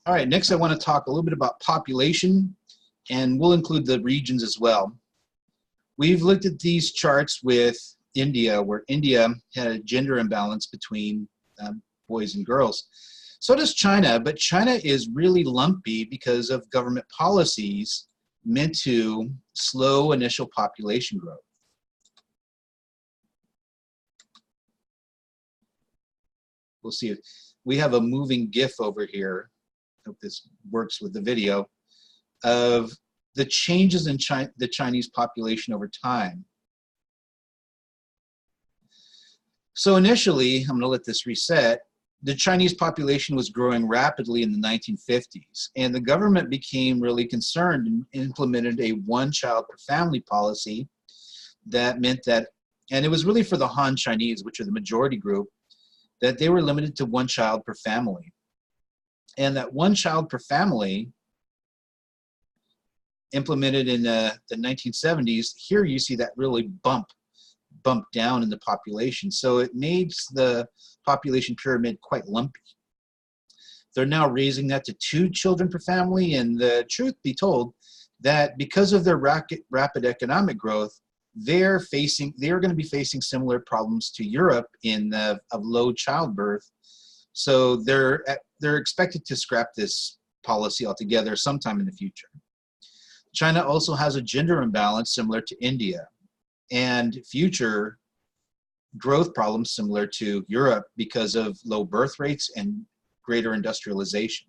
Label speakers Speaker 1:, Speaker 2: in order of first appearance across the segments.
Speaker 1: All right, next I want to talk a little bit about population, and we'll include the regions as well. We've looked at these charts with India, where India had a gender imbalance between boys and girls. So does China, but China is really lumpy because of government policies meant to slow initial population growth. We'll see if we have a moving GIF over here. I hope this works with the video of the changes in the Chinese population over time. So initially, I'm going to let this reset. The Chinese population was growing rapidly in the 1950s, and the government became really concerned and implemented a one-child per family policy that meant that, and it was really for the Han Chinese, which are the majority group, that they were limited to one child per family. And that one child per family implemented in the 1970s, here you see that really bump down in the population. So it made the population pyramid quite lumpy. They're now raising that to 2 children per family, and the truth be told, that because of their rapid economic growth, they're going to be facing similar problems to Europe of low childbirth. So they're expected to scrap this policy altogether sometime in the future. China also has a gender imbalance similar to India, and future growth problems similar to Europe because of low birth rates and greater industrialization.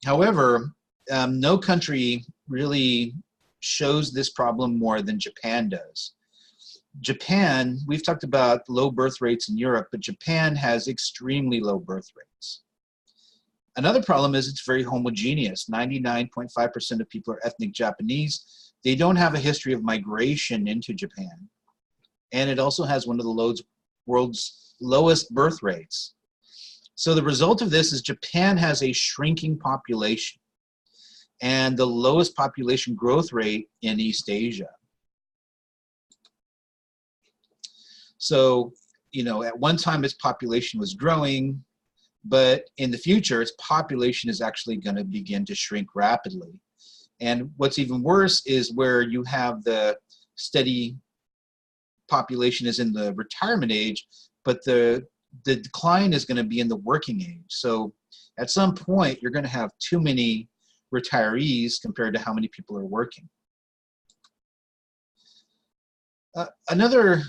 Speaker 1: However, no country really shows this problem more than Japan does. Japan, we've talked about low birth rates in Europe, but Japan has extremely low birth rates. Another problem is it's very homogeneous. 99.5% of people are ethnic Japanese. They don't have a history of migration into Japan. And it also has one of the world's lowest birth rates. So the result of this is Japan has a shrinking population and the lowest population growth rate in East Asia. So, at one time its population was growing, but in the future, its population is actually going to begin to shrink rapidly. And what's even worse is where you have the steady population is in the retirement age, but the decline is going to be in the working age. So at some point, you're going to have too many retirees compared to how many people are working.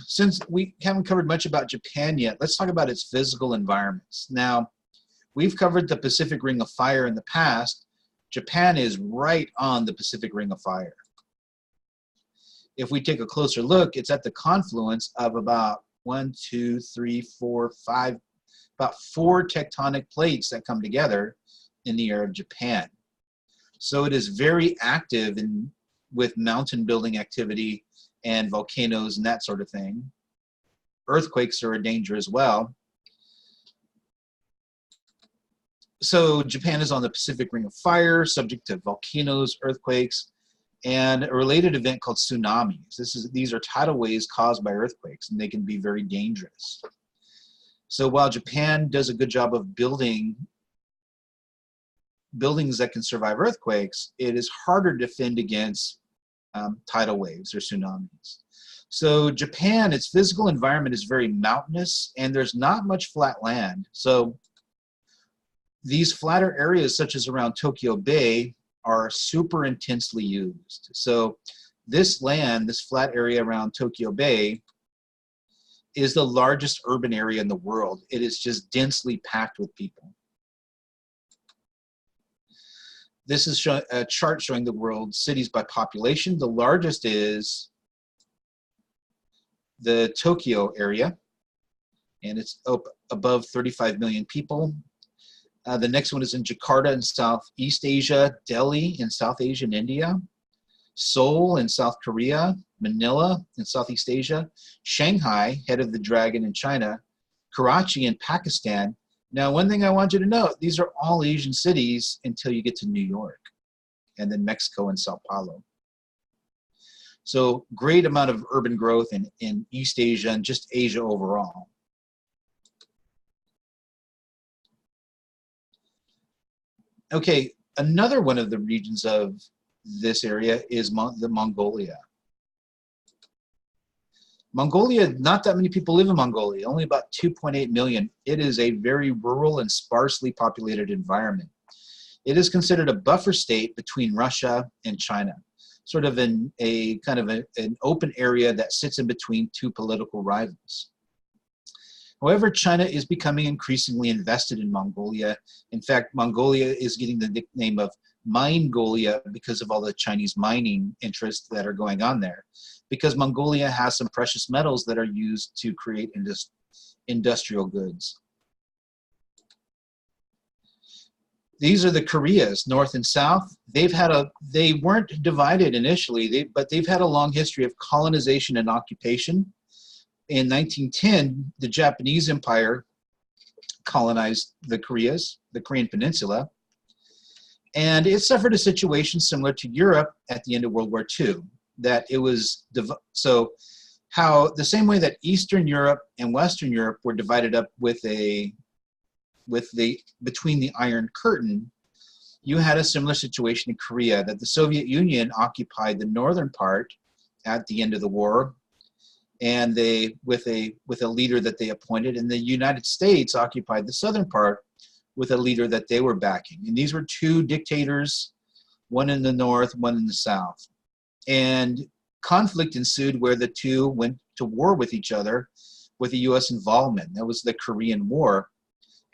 Speaker 1: Since we haven't covered much about Japan yet, let's talk about its physical environments. Now, we've covered the Pacific Ring of Fire in the past. Japan is right on the Pacific Ring of Fire. If we take a closer look, it's at the confluence of about 4 tectonic plates that come together in the area of Japan. So it is very active with mountain building activity and volcanoes and that sort of thing. Earthquakes are a danger as well. So Japan is on the Pacific Ring of Fire, subject to volcanoes, earthquakes, and a related event called tsunamis. These are tidal waves caused by earthquakes, and they can be very dangerous. So while Japan does a good job of building buildings that can survive earthquakes, it is harder to defend against tidal waves or tsunamis. So Japan, its physical environment is very mountainous, and there's not much flat land. So these flatter areas, such as around Tokyo Bay, are super intensely used. So this land, this flat area around Tokyo Bay, is the largest urban area in the world. It is just densely packed with people. This is a chart showing the world's cities by population. The largest is the Tokyo area, and it's up above 35 million people. The next one is in Jakarta in Southeast Asia, Delhi in South Asia and India, Seoul in South Korea, Manila in Southeast Asia, Shanghai, head of the dragon in China, Karachi in Pakistan. Now, one thing I want you to know, these are all Asian cities until you get to New York, and then Mexico and Sao Paulo. So great amount of urban growth in East Asia and just Asia overall. Okay, another one of the regions of this area is the Mongolia. Mongolia, not that many people live in Mongolia, only about 2.8 million. It is a very rural and sparsely populated environment. It is considered a buffer state between Russia and China, sort of in a kind of an open area that sits in between two political rivals. However, China is becoming increasingly invested in Mongolia. In fact, Mongolia is getting the nickname of Minegolia because of all the Chinese mining interests that are going on there, because Mongolia has some precious metals that are used to create industrial goods. These are the Koreas, North and South. They weren't divided initially, but they've had a long history of colonization and occupation. In 1910, the Japanese Empire colonized the Koreas, the Korean Peninsula, and it suffered a situation similar to Europe at the end of World War II. That it was the same way that Eastern Europe and Western Europe were divided up between the Iron Curtain, you had a similar situation in Korea, that the Soviet Union occupied the northern part at the end of the war, and they with a leader that they appointed, and the United States occupied the southern part with a leader that they were backing. And these were two dictators, one in the north, one in the south. And conflict ensued where the two went to war with each other with the US involvement. That was the Korean War.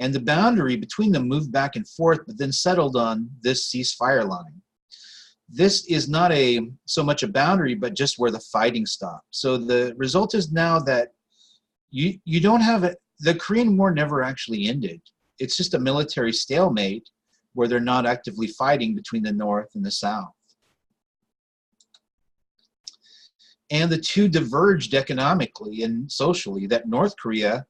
Speaker 1: And the boundary between them moved back and forth, but then settled on this ceasefire line. This is not so much a boundary, but just where the fighting stopped. So the result is now that you don't have the Korean War never actually ended. It's just a military stalemate where they're not actively fighting between the North and the South. And the two diverged economically and socially. That North Korea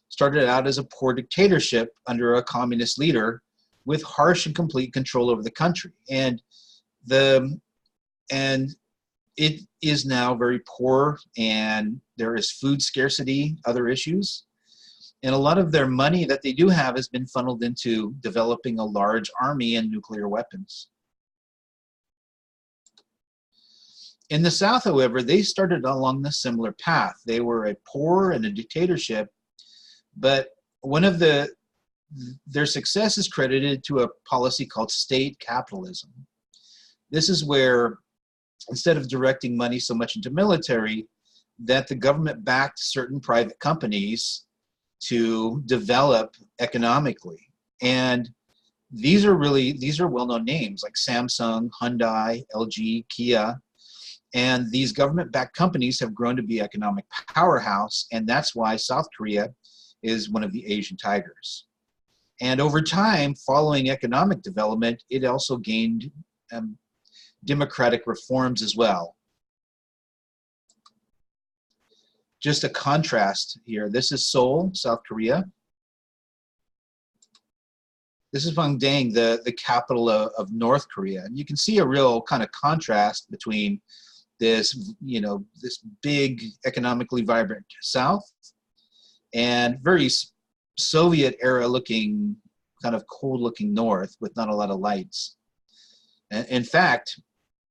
Speaker 1: started out as a poor dictatorship under a communist leader with harsh and complete control over the country. And it is now very poor, and there is food scarcity, other issues. And a lot of their money that they do have has been funneled into developing a large army and nuclear weapons. In the South, however, they started along the similar path. They were a poor and a dictatorship, but one of their success is credited to a policy called state capitalism. This is where, instead of directing money so much into military, that the government backed certain private companies to develop economically. And these are well-known names like Samsung, Hyundai, LG, Kia. And these government-backed companies have grown to be economic powerhouse, and that's why South Korea is one of the Asian tigers. And over time, following economic development, it also gained democratic reforms as well. Just a contrast here. This is Seoul, South Korea. This is Pyongyang, the capital of North Korea. And you can see a real kind of contrast between this big economically vibrant South and very Soviet era looking, kind of cold looking North with not a lot of lights. And in fact,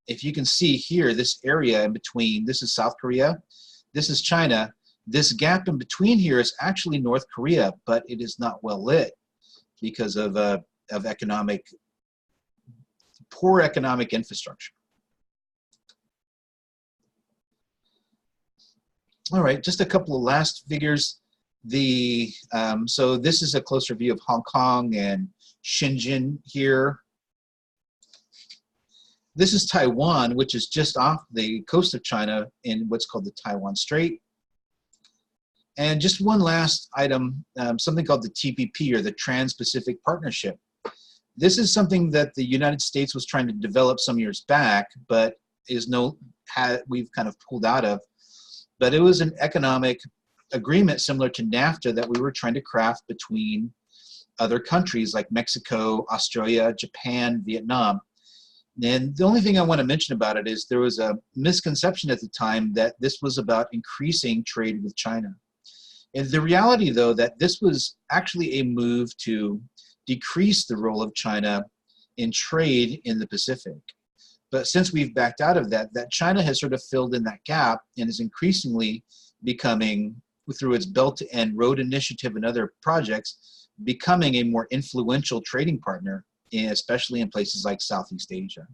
Speaker 1: if you can see here, this area in between, this is South Korea, this is China. This gap in between here is actually North Korea, but it is not well lit because of poor economic infrastructure. All right, just a couple of last figures. So this is a closer view of Hong Kong and Shenzhen here. This is Taiwan, which is just off the coast of China in what's called the Taiwan Strait. And just one last item, something called the TPP, or the Trans-Pacific Partnership. This is something that the United States was trying to develop some years back, but we've kind of pulled out of. But it was an economic agreement similar to NAFTA that we were trying to craft between other countries like Mexico, Australia, Japan, Vietnam. And the only thing I want to mention about it is there was a misconception at the time that this was about increasing trade with China. And the reality, though, that this was actually a move to decrease the role of China in trade in the Pacific. But since we've backed out of that, China has sort of filled in that gap and is increasingly becoming, through its Belt and Road Initiative and other projects, becoming a more influential trading partner, especially in places like Southeast Asia.